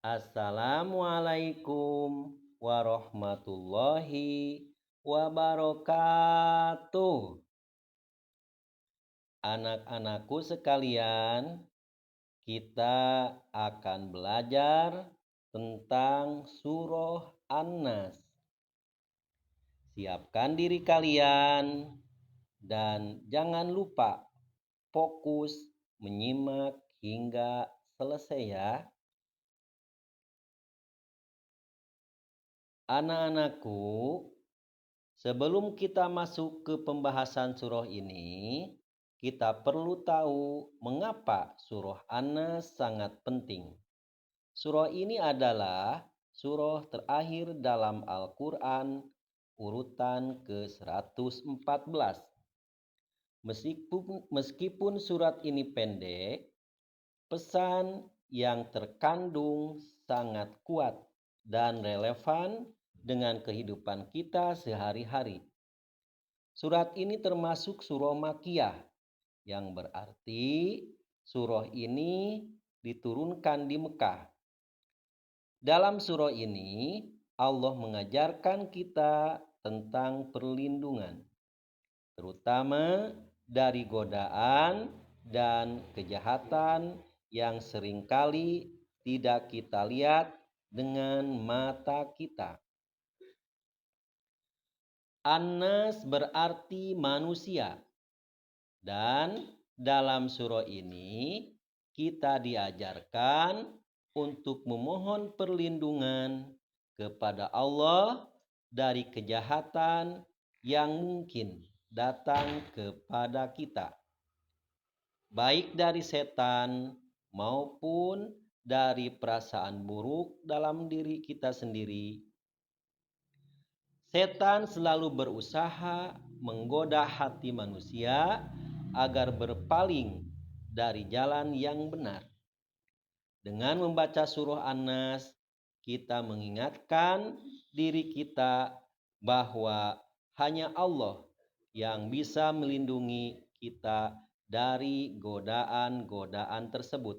Assalamualaikum warahmatullahi wabarakatuh. Anak-anakku sekalian, kita akan belajar tentang surah An-Nas. Siapkan diri kalian dan jangan lupa fokus menyimak hingga selesai ya. Anak-anakku, sebelum kita masuk ke pembahasan surah ini, kita perlu tahu mengapa surah An-Nas sangat penting. Surah ini adalah surah terakhir dalam Al-Quran urutan ke-114. Meskipun surat ini pendek, pesan yang terkandung sangat kuat dan relevan dengan kehidupan kita sehari-hari. Surat ini termasuk surah Makkiyah, yang berarti surah ini diturunkan di Mekah. Dalam surah ini, Allah mengajarkan kita tentang perlindungan, terutama dari godaan dan kejahatan yang seringkali tidak kita lihat dengan mata kita. An-Nas berarti manusia. Dan dalam surah ini kita diajarkan untuk memohon perlindungan kepada Allah dari kejahatan yang mungkin datang kepada kita, baik dari setan maupun dari perasaan buruk dalam diri kita sendiri. Setan selalu berusaha menggoda hati manusia agar berpaling dari jalan yang benar. Dengan membaca surah An-Nas, kita mengingatkan diri kita bahwa hanya Allah yang bisa melindungi kita dari godaan-godaan tersebut.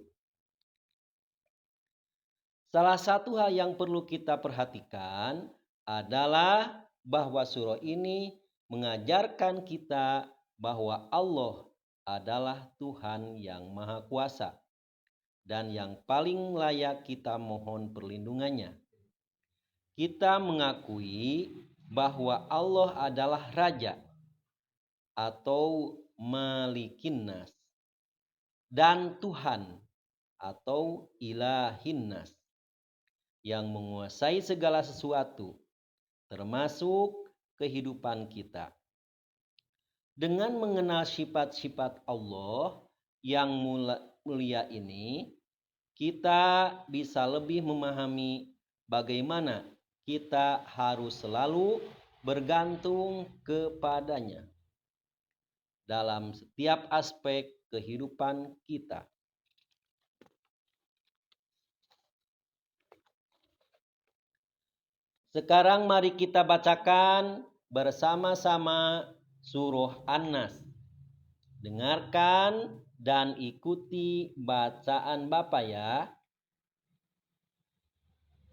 Salah satu hal yang perlu kita perhatikan adalah bahwa surah ini mengajarkan kita bahwa Allah adalah Tuhan yang Maha Kuasa dan yang paling layak kita mohon perlindungannya. Kita mengakui bahwa Allah adalah Raja atau Malikin Nas dan Tuhan atau Ilahin Nas yang menguasai segala sesuatu, termasuk kehidupan kita. Dengan mengenal sifat-sifat Allah yang mulia ini, kita bisa lebih memahami bagaimana kita harus selalu bergantung kepadanya dalam setiap aspek kehidupan kita. Sekarang mari kita bacakan bersama-sama surah An-Nas. Dengarkan dan ikuti bacaan Bapak ya.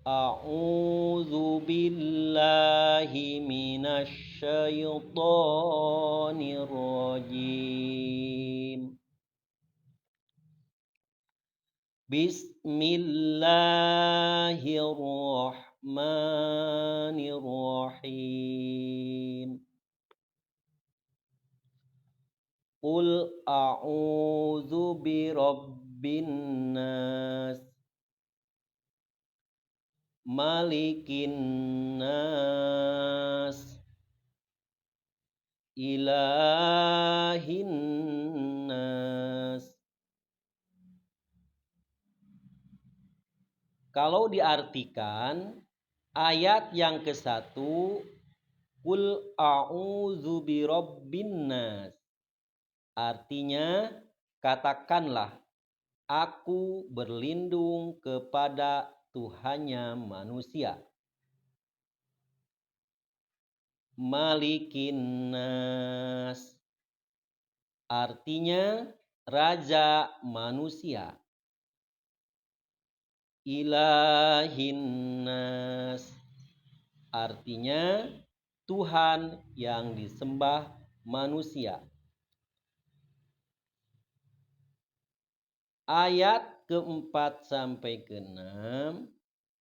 A'udzu billahi minasy syaithanir rajim. Bismillahirrahmanirrahim. Qul a'udzu birabbin nas, malikin nas, ilahin nas. Kalau diartikan ayat yang ke-1, Qul a'udzu birabbin nas, artinya katakanlah aku berlindung kepada Tuhannya manusia. Malikin nas, artinya raja manusia. ilahin nas. Artinya Tuhan yang disembah manusia. Ayat keempat sampai keenam,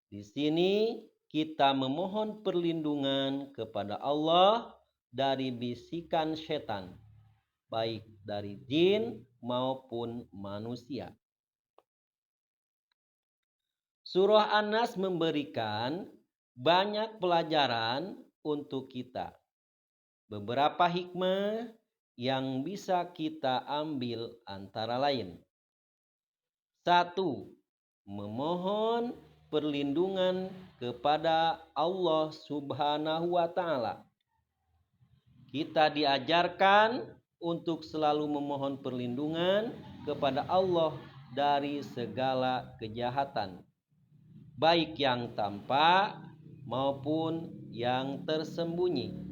di sini kita memohon perlindungan kepada Allah dari bisikan setan, baik dari jin maupun manusia. Surah An-Nas memberikan banyak pelajaran untuk kita. Beberapa hikmah yang bisa kita ambil antara lain. 1. Memohon perlindungan kepada Allah Subhanahu wa Ta'ala. Kita diajarkan untuk selalu memohon perlindungan kepada Allah dari segala kejahatan, baik yang tampak maupun yang tersembunyi.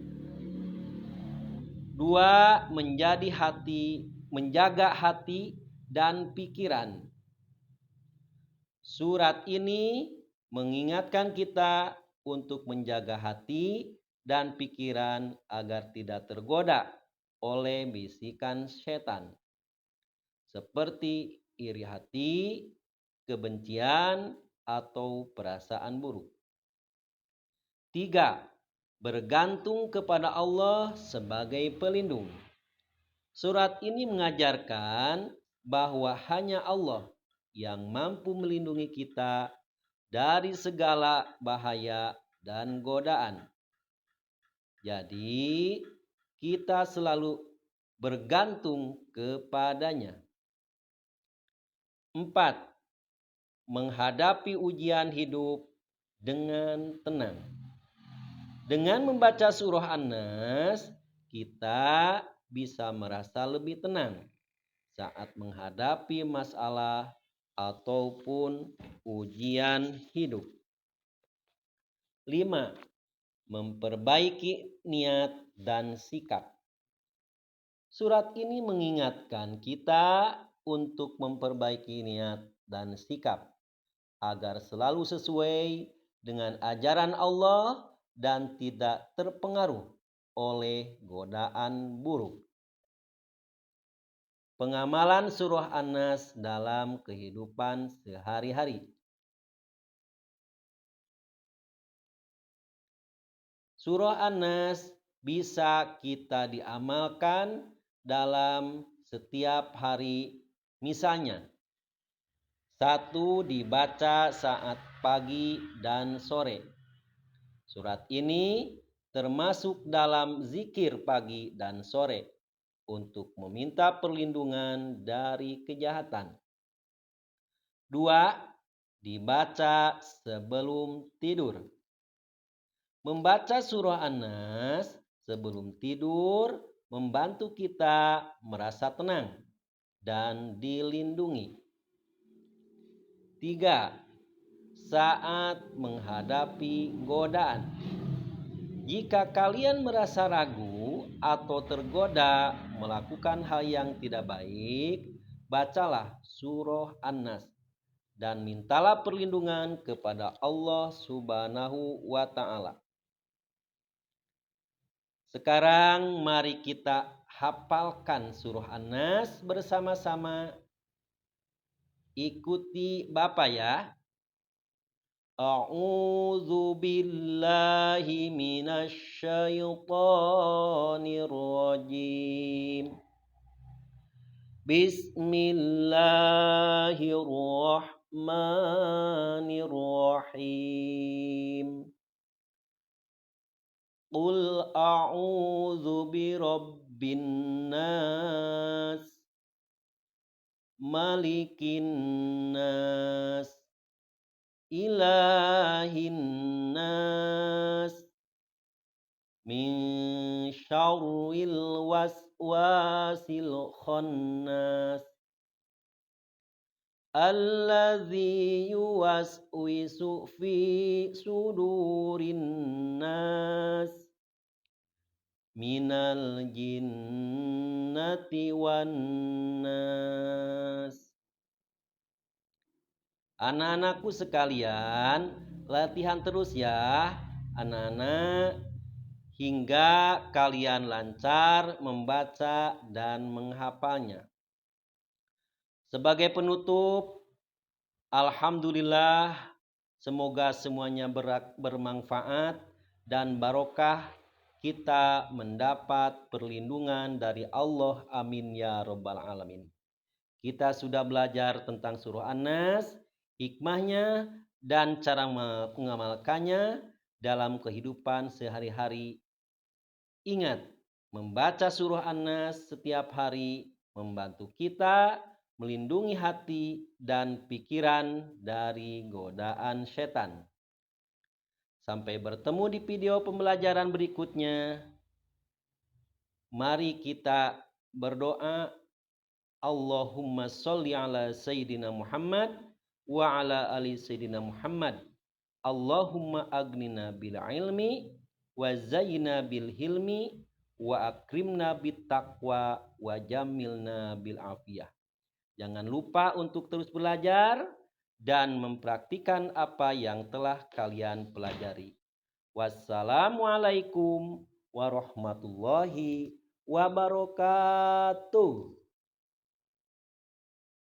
2. Menjaga hati dan pikiran. Surat ini mengingatkan kita untuk menjaga hati dan pikiran agar tidak tergoda oleh bisikan setan, seperti iri hati, kebencian, atau perasaan buruk. 3. Bergantung kepada Allah sebagai pelindung. Surat ini mengajarkan bahwa hanya Allah yang mampu melindungi kita dari segala bahaya dan godaan. Jadi, kita selalu bergantung kepadanya. 4. Menghadapi ujian hidup dengan tenang. Dengan membaca surah An-Nas, kita bisa merasa lebih tenang saat menghadapi masalah ataupun ujian hidup. 5. Memperbaiki niat dan sikap. Surat ini mengingatkan kita untuk memperbaiki niat dan sikap agar selalu sesuai dengan ajaran Allah dan tidak terpengaruh oleh godaan buruk. Pengamalan surah An-Nas dalam kehidupan sehari-hari. Surah An-Nas bisa kita diamalkan dalam setiap hari. Misalnya, 1. Dibaca saat pagi dan sore. Surat ini termasuk dalam zikir pagi dan sore untuk meminta perlindungan dari kejahatan. 2. Dibaca sebelum tidur. Membaca surah An-Nas sebelum tidur membantu kita merasa tenang dan dilindungi. 3. Saat menghadapi godaan. Jika kalian merasa ragu atau tergoda melakukan hal yang tidak baik, bacalah surah An-Nas dan mintalah perlindungan kepada Allah Subhanahu wa Ta'ala. Sekarang mari kita hafalkan surah An-Nas bersama-sama. Ikuti Bapak ya. A'udzu billahi minasy syaithanir rajim. Bismillahirrahmanirrahim. Qul a'udzu birabbin nas, malikin nas, ilahin nas, min syarril waswasil khannas, alladzi yuwaswisu fi sudurin nas, minal jinnati wan nas. Anak-anakku sekalian, latihan terus ya, anak-anak, hingga kalian lancar membaca dan menghafalnya. Sebagai penutup, alhamdulillah, semoga semuanya bermanfaat dan barokah, kita mendapat perlindungan dari Allah. Amin ya rabbal alamin. Kita sudah belajar tentang surah An-Nas, hikmahnya, dan cara mengamalkannya dalam kehidupan sehari-hari. Ingat, membaca surah An-Nas setiap hari membantu kita melindungi hati dan pikiran dari godaan setan. Sampai bertemu di video pembelajaran berikutnya. Mari kita berdoa. Allahumma sholli ala Sayyidina Muhammad wa ala ali Sayyidina Muhammad. Allahumma agnina bil ilmi wa zayyina bil hilmi wa akrimna bit taqwa wa jamilna bil afiyah. Jangan lupa untuk terus belajar dan mempraktikkan apa yang telah kalian pelajari. Wassalamualaikum warahmatullahi wabarakatuh.